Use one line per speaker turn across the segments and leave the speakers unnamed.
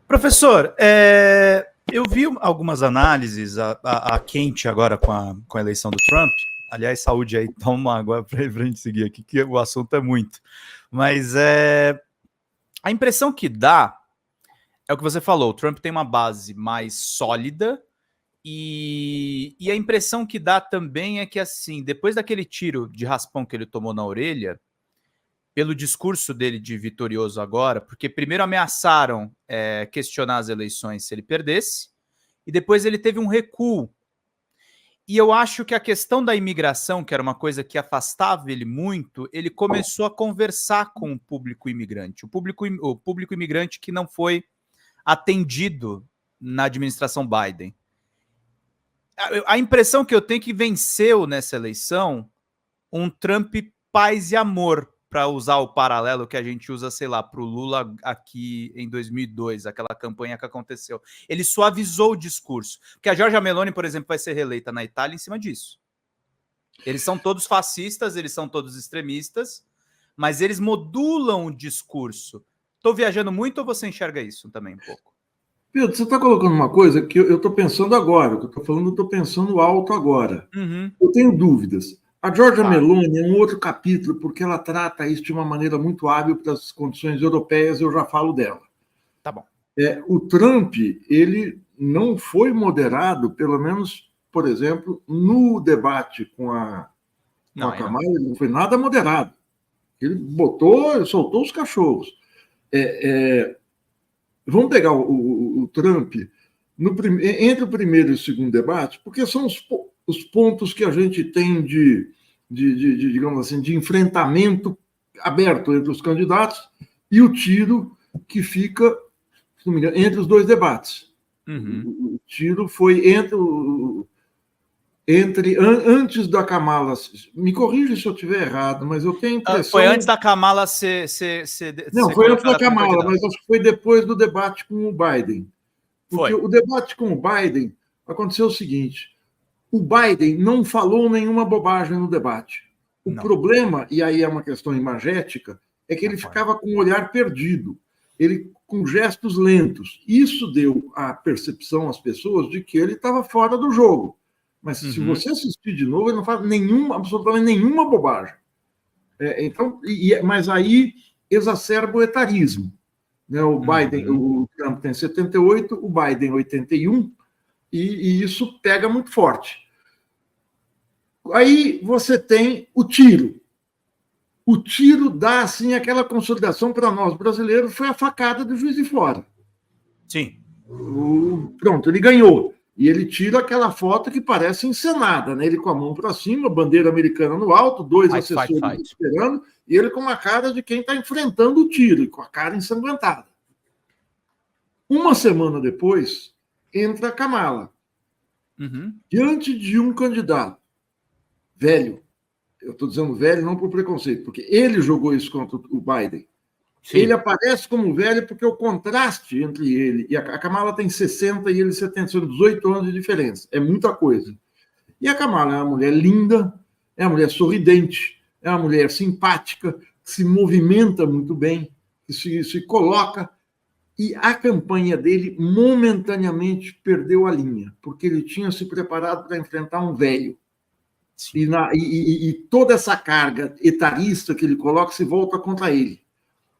Professor, eu vi algumas análises a quente agora com a eleição do Trump. Aliás, saúde aí, toma uma água para a gente seguir aqui, que o assunto é muito. Mas a impressão que dá é o que você falou, o Trump tem uma base mais sólida e a impressão que dá também é que, assim, depois daquele tiro de raspão que ele tomou na orelha, pelo discurso dele de vitorioso agora, porque primeiro ameaçaram questionar as eleições se ele perdesse, e depois ele teve um recuo. E eu acho que a questão da imigração, que era uma coisa que afastava ele muito, ele começou a conversar com o público imigrante. O público imigrante que não foi atendido na administração Biden. A impressão que eu tenho é que venceu nessa eleição um Trump paz e amor, para usar o paralelo que a gente usa, sei lá, para o Lula aqui em 2002, aquela campanha que aconteceu. Ele suavizou o discurso. Porque a Giorgia Meloni, por exemplo, vai ser reeleita na Itália em cima disso. Eles são todos fascistas, eles são todos extremistas, mas eles modulam o discurso. Estou viajando muito ou você enxerga isso também um pouco?
Pedro, você está colocando uma coisa que eu estou pensando agora, o que eu estou falando, eu estou pensando alto agora.
Uhum.
Eu tenho dúvidas. A Giorgia Meloni é um outro capítulo, porque ela trata isso de uma maneira muito hábil para as condições europeias, eu já falo dela.
Tá bom.
O Trump, ele não foi moderado, pelo menos, por exemplo, no debate com a Kamala, ele não foi nada moderado. Ele soltou os cachorros. Vamos pegar o Trump entre o primeiro e o segundo debate, porque são os pontos que a gente tem digamos assim, de enfrentamento aberto entre os candidatos e o tiro que fica, se não me engano, entre os dois debates.
Uhum.
O tiro foi antes da Kamala. Me corrija se eu estiver errado, mas eu tenho a impressão...
Foi antes da Kamala ser
Não, foi antes da Kamala, mas acho que foi depois do debate com o Biden. Porque o debate com o Biden aconteceu o seguinte: o Biden não falou nenhuma bobagem no debate. O problema, e aí é uma questão imagética, é que ele ficava com o olhar perdido, ele com gestos lentos. Isso deu a percepção às pessoas de que ele estava fora do jogo. Mas se você assistir de novo, ele não faz absolutamente nenhuma bobagem. Mas aí exacerba o etarismo. Né? O Trump tem 78, o Biden 81, e isso pega muito forte. Aí você tem o tiro. O tiro dá, assim, aquela consolidação para nós brasileiros, foi a facada do Juiz de Fora.
Sim.
Pronto, ele ganhou. E ele tira aquela foto que parece encenada, né? Ele com a mão para cima, bandeira americana no alto, dois assessores esperando, e ele com uma cara de quem está enfrentando o tiro, e com a cara ensanguentada. Uma semana depois, entra a Kamala. Diante de um candidato velho, eu estou dizendo velho não por preconceito, porque ele jogou isso contra o Biden. Sim. Ele aparece como velho porque o contraste entre ele e a Kamala tem 60 e ele 70, são 18 anos de diferença. É muita coisa. E a Kamala é uma mulher linda, é uma mulher sorridente, é uma mulher simpática, que se movimenta muito bem, que se coloca. E a campanha dele momentaneamente perdeu a linha, porque ele tinha se preparado para enfrentar um velho. E toda essa carga etarista que ele coloca se volta contra ele.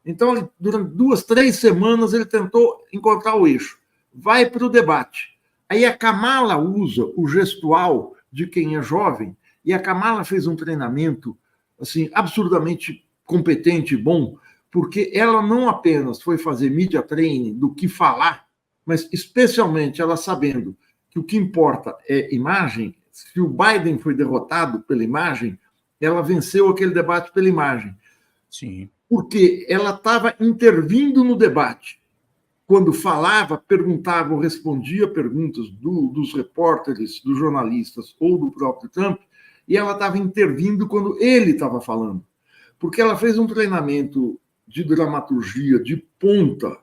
Então, durante 2, 3 semanas, ele tentou encontrar o eixo. Vai para o debate. Aí a Kamala usa o gestual de quem é jovem, e a Kamala fez um treinamento assim, absurdamente competente e bom, porque ela não apenas foi fazer media training do que falar, mas especialmente ela sabendo que o que importa é imagem. Se o Biden foi derrotado pela imagem, ela venceu aquele debate pela imagem.
Sim.
Porque ela estava intervindo no debate. Quando falava, perguntava ou respondia perguntas dos repórteres, dos jornalistas ou do próprio Trump, e ela estava intervindo quando ele estava falando. Porque ela fez um treinamento de dramaturgia de ponta.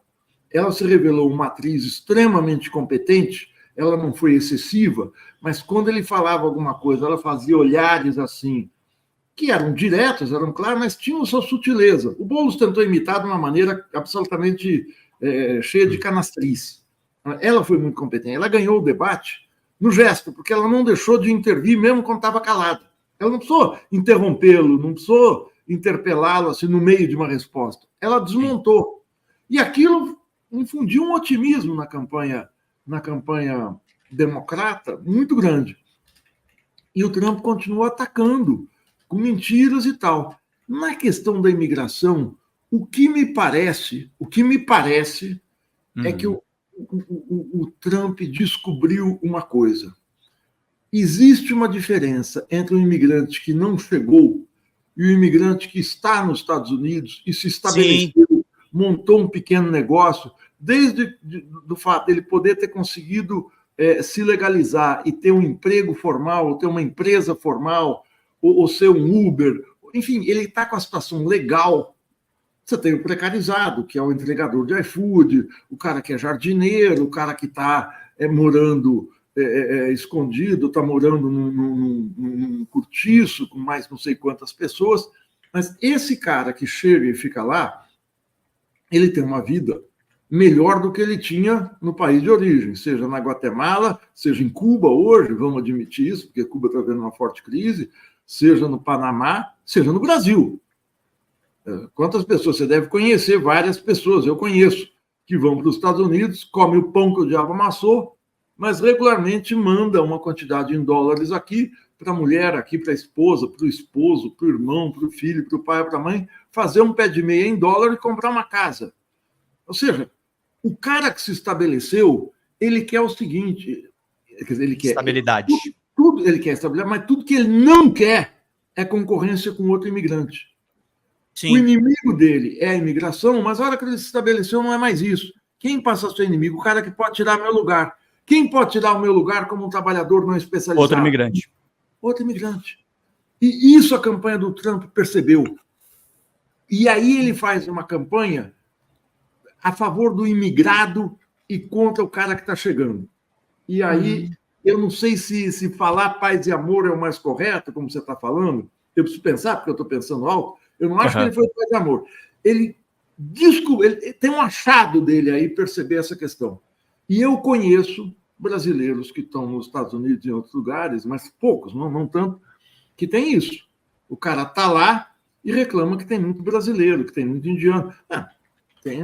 Ela se revelou uma atriz extremamente competente, ela não foi excessiva, mas quando ele falava alguma coisa, ela fazia olhares assim, que eram diretos, eram claros, mas tinham sua sutileza. O Boulos tentou imitar de uma maneira absolutamente cheia de canastrice. Ela foi muito competente. Ela ganhou o debate no gesto, porque ela não deixou de intervir mesmo quando estava calada. Ela não precisou interrompê-lo, não precisou interpelá-lo assim, no meio de uma resposta. Ela desmontou. E aquilo infundiu um otimismo na campanha democrata muito grande. E o Trump continuou atacando com mentiras e tal. Na questão da imigração, o que me parece é que o Trump descobriu uma coisa. Existe uma diferença entre um imigrante que não chegou e o imigrante que está nos Estados Unidos e se estabeleceu, montou um pequeno negócio, desde do fato dele poder ter conseguido se legalizar e ter um emprego formal, ou ter uma empresa formal, ou ser um Uber. Enfim, ele está com a situação legal. Você tem o precarizado, que é o entregador de iFood, o cara que é jardineiro, o cara que está morando escondido, está morando num cortiço com mais não sei quantas pessoas. Mas esse cara que chega e fica lá, ele tem uma vida melhor do que ele tinha no país de origem, seja na Guatemala, seja em Cuba hoje, vamos admitir isso, porque Cuba está vendo uma forte crise, seja no Panamá, seja no Brasil. Quantas pessoas? Você deve conhecer várias pessoas, eu conheço, que vão para os Estados Unidos, comem o pão que o diabo amassou, mas regularmente manda uma quantidade em dólares aqui para a mulher, aqui para a esposa, para o esposo, para o irmão, para o filho, para o pai, para a mãe, fazer um pé de meia em dólar e comprar uma casa. Ou seja, o cara que se estabeleceu, ele quer o seguinte, quer dizer, ele quer
estabilidade.
Tudo ele quer estabilidade, mas tudo que ele não quer é concorrência com outro imigrante. Sim. O inimigo dele é a imigração, mas a hora que ele se estabeleceu não é mais isso. Quem passa a ser inimigo? O cara que pode tirar meu lugar. Quem pode tirar o meu lugar como um trabalhador não especializado?
Outro imigrante.
Outro imigrante. E isso a campanha do Trump percebeu. E aí ele faz uma campanha a favor do imigrado e contra o cara que está chegando. E aí, eu não sei se falar paz e amor é o mais correto, como você está falando. Eu preciso pensar, porque eu estou pensando alto. Eu não acho que ele foi paz e amor. Ele tem um achado dele aí perceber essa questão. E eu conheço brasileiros que estão nos Estados Unidos e em outros lugares, mas poucos, não tanto, que tem isso. O cara está lá e reclama que tem muito brasileiro, que tem muito indiano. Tem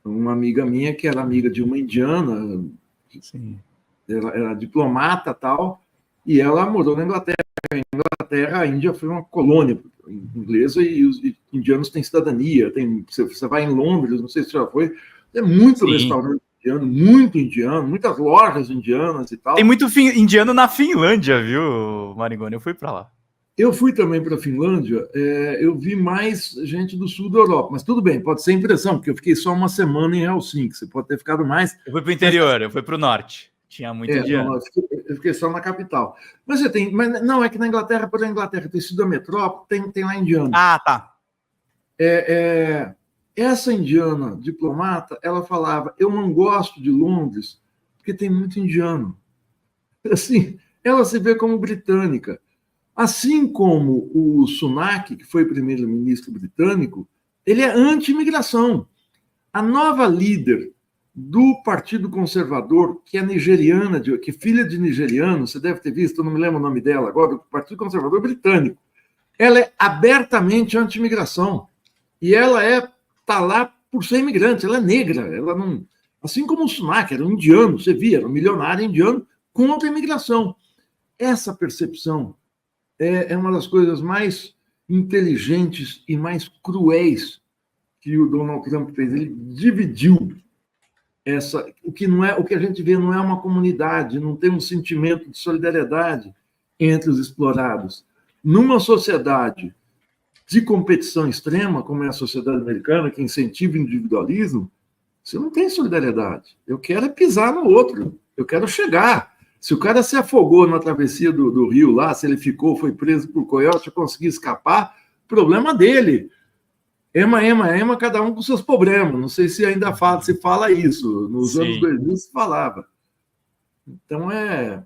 uma amiga minha que era amiga de uma indiana, era diplomata e tal, e ela morou na Inglaterra. A Índia foi uma colônia inglesa e os indianos têm cidadania. Você vai em Londres, não sei se já foi, tem muito restaurante indiano, muito indiano, muitas lojas indianas e tal.
Tem muito indiano na Finlândia, viu, Marigoni? Eu fui para lá.
Eu fui também para a Finlândia, eu vi mais gente do sul da Europa, mas tudo bem, pode ser impressão, porque eu fiquei só uma semana em Helsinki, você pode ter ficado mais.
Eu fui para o interior, eu fui para o norte, tinha muito indiano.
Não, eu fiquei só na capital. Mas não, é que na Inglaterra, por a Inglaterra ter sido a metrópole, tem lá indiano.
Ah, tá.
Essa indiana diplomata, ela falava, eu não gosto de Londres, porque tem muito indiano. Assim, ela se vê como britânica. Assim como o Sunak, que foi primeiro-ministro britânico, ele é anti-imigração. A nova líder do Partido Conservador, que é nigeriana, que é filha de nigeriano, você deve ter visto, eu não me lembro o nome dela agora, o Partido Conservador britânico, ela é abertamente anti-imigração. E ela está lá por ser imigrante, ela é negra, ela não... Assim como o Sunak, era um indiano, você via, era um milionário indiano contra a imigração. Essa percepção é uma das coisas mais inteligentes e mais cruéis que o Donald Trump fez. Ele dividiu o que a gente vê não é uma comunidade, não tem um sentimento de solidariedade entre os explorados. Numa sociedade de competição extrema, como é a sociedade americana, que incentiva o individualismo, você não tem solidariedade. Eu quero pisar no outro, eu quero chegar. Se o cara se afogou na travessia do rio lá, se ele foi preso por coiote, conseguiu escapar, problema dele. Ema, cada um com seus problemas. Não sei se ainda se fala isso. Nos anos 2000 se falava. Então é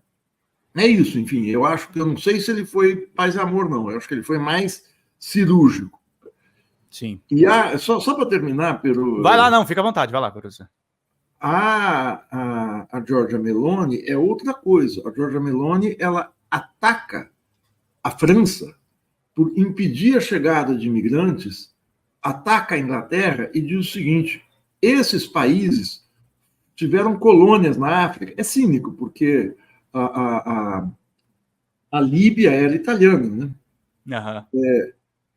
isso, enfim. Eu não sei se ele foi paz e amor, não. Eu acho que ele foi mais cirúrgico.
Sim.
E só para terminar, Peru...
Vai lá, não, fica à vontade, vai lá, Peru.
A Giorgia Meloni é outra coisa. A Giorgia Meloni, ela ataca a França por impedir a chegada de imigrantes, ataca a Inglaterra e diz o seguinte: esses países tiveram colônias na África. É cínico, porque a Líbia era italiana, né?
Uhum.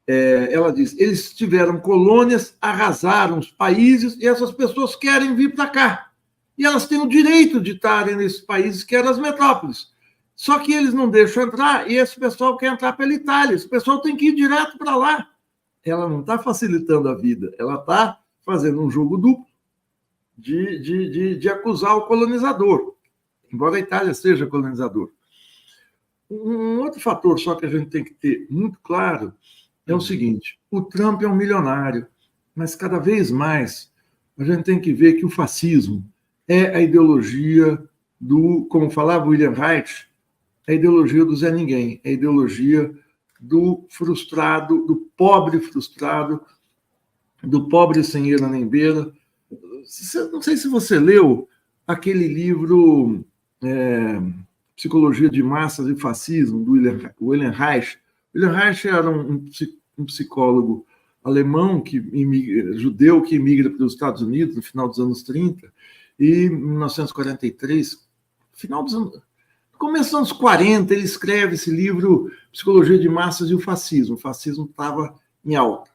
Ela diz, eles tiveram colônias, arrasaram os países e essas pessoas querem vir para cá. E elas têm o direito de estarem nesses países que eram as metrópoles. Só que eles não deixam entrar e esse pessoal quer entrar pela Itália. Esse pessoal tem que ir direto para lá. Ela não está facilitando a vida, ela está fazendo um jogo duplo de acusar o colonizador, embora a Itália seja colonizador. Um outro fator só que a gente tem que ter muito claro é o seguinte: o Trump é um milionário, mas cada vez mais a gente tem que ver que o fascismo é a ideologia do, como falava William Reich, a ideologia do Zé Ninguém, a ideologia do frustrado, do pobre frustrado, do pobre sem eira nem beira. Não sei se você leu aquele livro Psicologia de Massas e Fascismo, do William Reich. William Reich era um psicólogo alemão, judeu, que imigra para os Estados Unidos no final dos anos 30, e em 1943, começo dos anos 40, ele escreve esse livro Psicologia de Massas e o Fascismo. O fascismo estava em alta.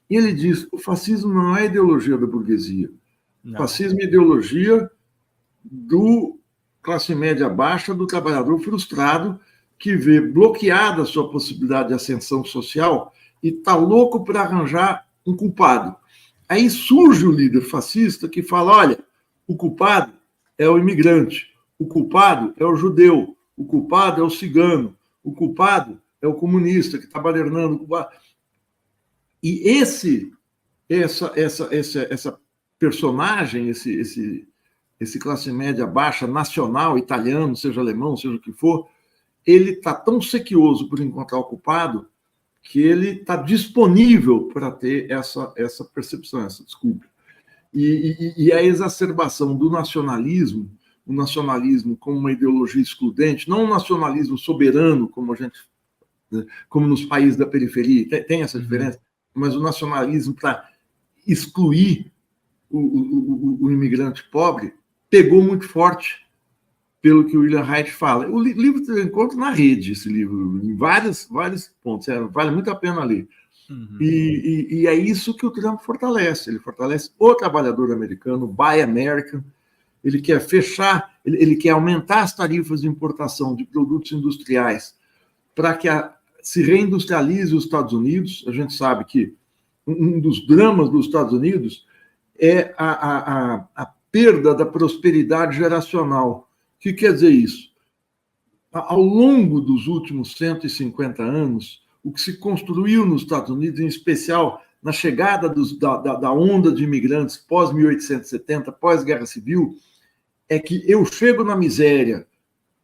E ele diz, o fascismo não é ideologia da burguesia. Não. O fascismo é ideologia do classe média baixa, do trabalhador frustrado, que vê bloqueada a sua possibilidade de ascensão social e está louco para arranjar um culpado. Aí surge o líder fascista que fala, olha, o culpado é o imigrante, o culpado é o judeu, o culpado é o cigano, o culpado é o comunista que está badernando o culpado. E essa personagem, esse classe média baixa nacional, italiano, seja alemão, seja o que for, ele está tão sequioso por encontrar o culpado que ele está disponível para ter essa percepção, essa desculpa. E a exacerbação do nacionalismo, o nacionalismo como uma ideologia excludente, não um nacionalismo soberano, como nos países da periferia, tem essa diferença, mas o nacionalismo para excluir o imigrante pobre pegou muito forte, pelo que o William Reich fala. O livro eu encontro na rede, esse livro, em vários pontos, vale muito a pena ler. Uhum. E é isso que o Trump fortalece. Ele fortalece o trabalhador americano, o Buy American. Ele quer fechar, ele quer aumentar as tarifas de importação de produtos industriais para que se reindustrialize os Estados Unidos. A gente sabe que um dos dramas dos Estados Unidos é a perda da prosperidade geracional. O que quer dizer isso? Ao longo dos últimos 150 anos, o que se construiu nos Estados Unidos, em especial na chegada da onda de imigrantes pós-1870, pós-Guerra Civil, é que eu chego na miséria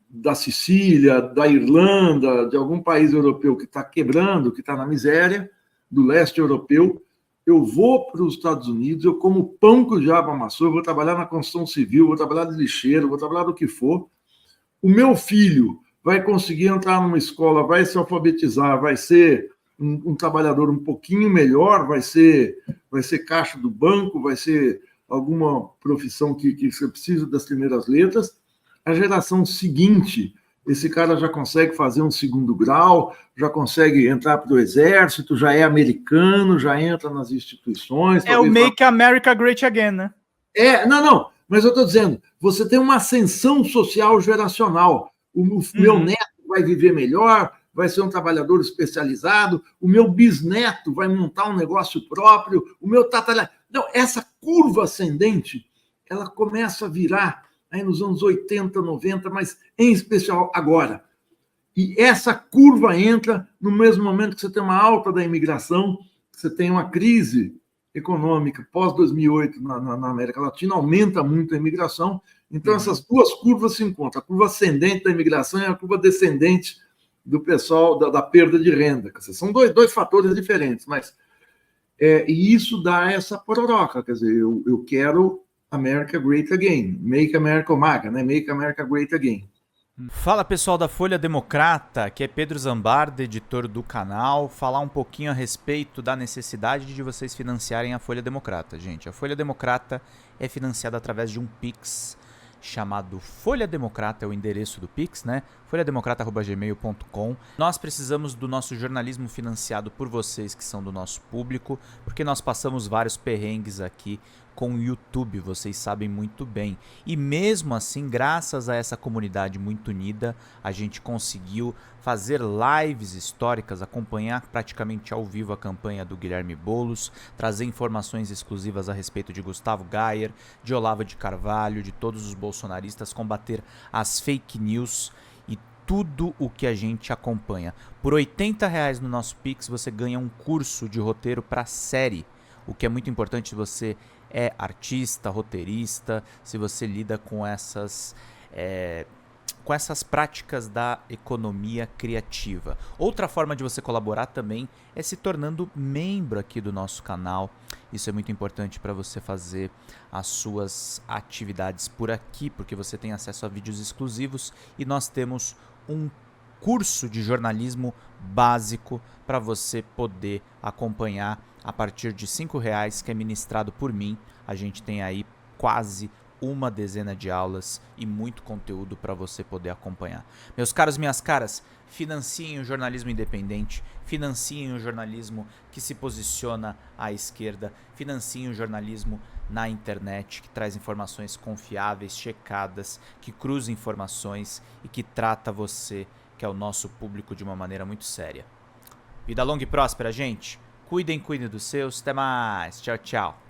da Sicília, da Irlanda, de algum país europeu que está quebrando, que está na miséria, do leste europeu, eu vou para os Estados Unidos, eu como pão que o diabo amassou, eu vou trabalhar na construção civil, vou trabalhar de lixeiro, vou trabalhar do que for. O meu filho vai conseguir entrar numa escola, vai se alfabetizar, vai ser um trabalhador um pouquinho melhor, vai ser caixa do banco, vai ser alguma profissão que você precisa das primeiras letras. A geração seguinte, esse cara já consegue fazer um segundo grau, já consegue entrar para o exército, já é americano, já entra nas instituições.
É o Make America Great Again, né?
Não, mas eu estou dizendo, você tem uma ascensão social geracional. O meu neto vai viver melhor, vai ser um trabalhador especializado, o meu bisneto vai montar um negócio próprio, o meu tataraneto... Não, essa curva ascendente, ela começa a virar aí nos anos 80, 90, mas em especial agora. E essa curva entra no mesmo momento que você tem uma alta da imigração, você tem uma crise econômica pós-2008 na América Latina, aumenta muito a imigração. Então, essas duas curvas se encontram. A curva ascendente da imigração e a curva descendente do pessoal da perda de renda. São dois fatores diferentes, mas E isso dá essa pororoca, quer dizer, eu quero America Great Again, Make America MAGA, né? Make America Great Again.
Fala pessoal da Folha Democrata, que é Pedro Zambarda, editor do canal, falar um pouquinho a respeito da necessidade de vocês financiarem a Folha Democrata. Gente, a Folha Democrata é financiada através de um Pix chamado Folha Democrata, é o endereço do Pix, né? folhademocrata@gmail.com. Nós precisamos do nosso jornalismo financiado por vocês que são do nosso público, porque nós passamos vários perrengues aqui com o YouTube, vocês sabem muito bem. E mesmo assim, graças a essa comunidade muito unida, a gente conseguiu fazer lives históricas, acompanhar praticamente ao vivo a campanha do Guilherme Boulos, trazer informações exclusivas a respeito de Gustavo Gayer, de Olavo de Carvalho, de todos os bolsonaristas, combater as fake news e tudo o que a gente acompanha. Por R$80 no nosso Pix você ganha um curso de roteiro para série, o que é muito importante se você é artista, roteirista, se você lida com essas práticas da economia criativa. Outra forma de você colaborar também é se tornando membro aqui do nosso canal. Isso é muito importante para você fazer as suas atividades por aqui, porque você tem acesso a vídeos exclusivos e nós temos um curso de jornalismo básico para você poder acompanhar a partir de R$5, que é ministrado por mim. A gente tem aí quase uma dezena de aulas e muito conteúdo para você poder acompanhar. Meus caros, minhas caras, financiem o jornalismo independente, financiem o jornalismo que se posiciona à esquerda, financiem o jornalismo na internet, que traz informações confiáveis, checadas, que cruza informações e que trata você, que é o nosso público, de uma maneira muito séria. Vida longa e próspera, gente. Cuidem dos seus. Até mais. Tchau, tchau.